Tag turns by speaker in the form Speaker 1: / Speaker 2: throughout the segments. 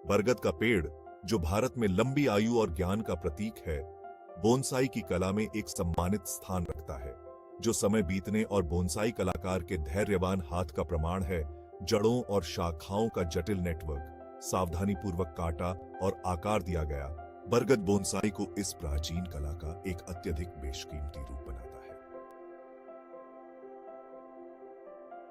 Speaker 1: बरगद का पेड़, जो भारत में लंबी आयु और ज्ञान का प्रतीक है, बोनसाई की कला में एक सम्मानित स्थान रखता है, जो समय बीतने और बोनसाई कलाकार के धैर्यवान हाथ का प्रमाण है। जड़ों और शाखाओं का जटिल नेटवर्क, सावधानीपूर्वक काटा और आकार दिया गया, बरगद बोनसाई को इस प्राचीन कला का एक अत्यधिक बेशकीमती रूप बनाता है।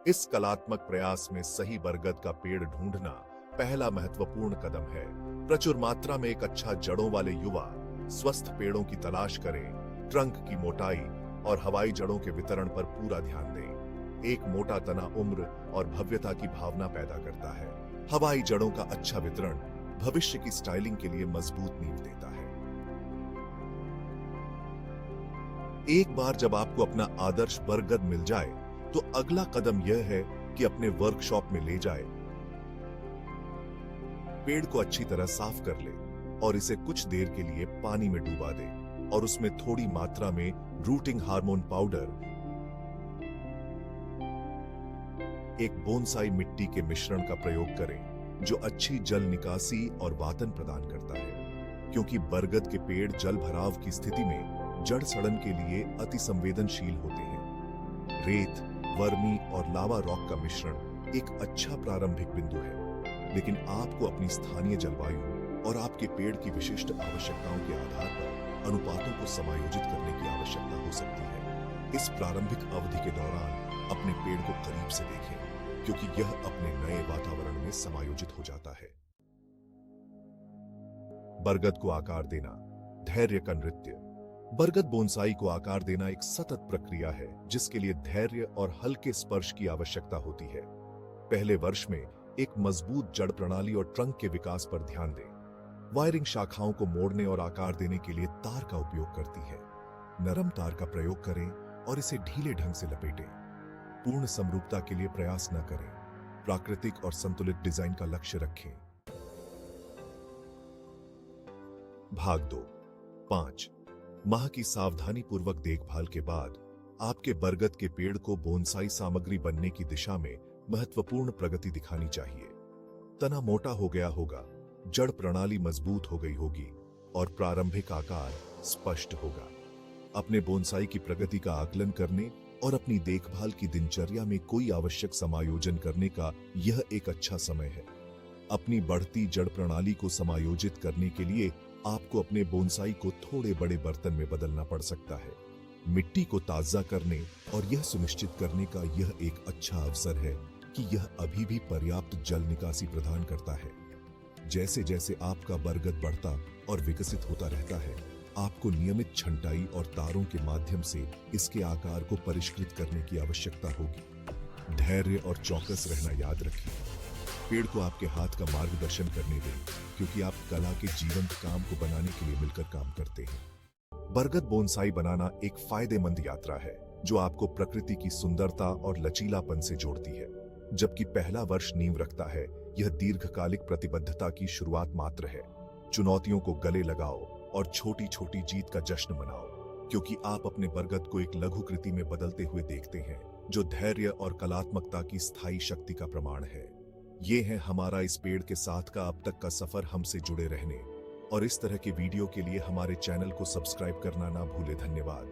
Speaker 1: इस कलात्मक प्रयास में सही बरगद का पेड़ ढूंढना पहला महत्वपूर्ण कदम है। प्रचुर मात्रा में एक अच्छा जड़ों वाले युवा स्वस्थ पेड़ों की तलाश करें। ट्रंक की मोटाई और हवाई जड़ों के वितरण पर पूरा ध्यान दें। एक मोटा तना उम्र और भव्यता की भावना पैदा करता है। हवाई जड़ों का अच्छा वितरण भविष्य की स्टाइलिंग के लिए मजबूत नींव देता है। एक बार जब आपको अपना आदर्श बरगद मिल जाए, तो अगला कदम यह है कि अपने वर्कशॉप में ले जाए, पेड़ को अच्छी तरह साफ कर ले और इसे कुछ देर के लिए पानी में डुबा दे और उसमें थोड़ी मात्रा में रूटिंग हार्मोन पाउडर, एक बोनसाई मिट्टी के मिश्रण का प्रयोग करें, जो अच्छी जल निकासी और वातन प्रदान करता है। क्योंकि बरगद के पेड़ जल भराव की स्थिति में जड़ सड़न के लिए अति संवेदनशील होते हैं। रेत, वर्मी और लावा रॉक का मिश्रण एक अच्छा प्रारंभिक बिंदु है, लेकिन आपको अपनी स्थानीय जलवायु और आपके पेड़ की विशिष्ट आवश्यकताओं के आधार पर अनुपातों को समायोजित करने की आवश्यकता हो सकती है। इस प्रारंभिक अवधि के दौरान अपने पेड़ को करीब से देखें, क्योंकि यह अपने नए वातावरण में समायोजित हो जाता है। बरगद को आकार देना, धैर्य का नृत्य। बरगद बोनसाई को आकार देना एक सतत प्रक्रिया है, जिसके लिए धैर्य और हल्के स्पर्श की आवश्यकता होती है। पहले वर्ष में एक मजबूत जड़ प्रणाली और ट्रंक के विकास पर ध्यान दें। वायरिंग शाखाओं को मोड़ने और आकार देने के लिए तार का उपयोग करती है। नरम तार का प्रयोग करें और इसे ढीले ढंग से लपेटें। पूर्ण समरूपता के लिए प्रयास न करें। प्राकृतिक और संतुलित डिजाइन का लक्ष्य रखें। भाग 2। 5 माह की सावधानीपूर्वक देखभाल के बाद आपके बरगद के पेड़ को बोनसाई सामग्री बनने की दिशा में महत्वपूर्ण प्रगति दिखानी चाहिए। तना मोटा हो गया होगा, जड़ प्रणाली मजबूत हो गई होगी और प्रारंभिक आकार स्पष्ट होगा। अपने बोनसाई की प्रगति का आकलन करने और अपनी देखभाल की दिनचर्या में कोई आवश्यक समायोजन करने का यह एक अच्छा समय है। अपनी बढ़ती जड़ प्रणाली को समायोजित करने के लिए आपको अपने बोनसाई को थोड़े बड़े बर्तन में बदलना पड़ सकता है। मिट्टी को ताजा करने और यह सुनिश्चित करने का यह एक अच्छा अवसर है कि यह अभी भी पर्याप्त जल निकासी प्रदान करता है। जैसे जैसे आपका बरगद बढ़ता और विकसित होता रहता है, आपको नियमित छंटाई और तारों के माध्यम से इसके आकार को परिष्कृत करने की आवश्यकता होगी। धैर्य और चौकस रहना याद रखिए। पेड़ को आपके हाथ का मार्गदर्शन करने दें, क्योंकि आप कला के जीवंत काम को बनाने के लिए मिलकर काम करते हैं। बरगद बोनसाई बनाना एक फायदेमंद यात्रा है, जो आपको प्रकृति की सुंदरता और लचीलापन से जोड़ती है। जबकि पहला वर्ष नींव रखता है, यह दीर्घकालिक प्रतिबद्धता की शुरुआत मात्र है। चुनौतियों को गले लगाओ और छोटी छोटी जीत का जश्न मनाओ, क्योंकि आप अपने बरगद को एक लघु कृति में बदलते हुए देखते हैं, जो धैर्य और कलात्मकता की स्थायी शक्ति का प्रमाण है। ये है हमारा इस पेड़ के साथ का अब तक का सफर। हमसे जुड़े रहने और इस तरह के वीडियो के लिए हमारे चैनल को सब्सक्राइब करना ना भूले। धन्यवाद।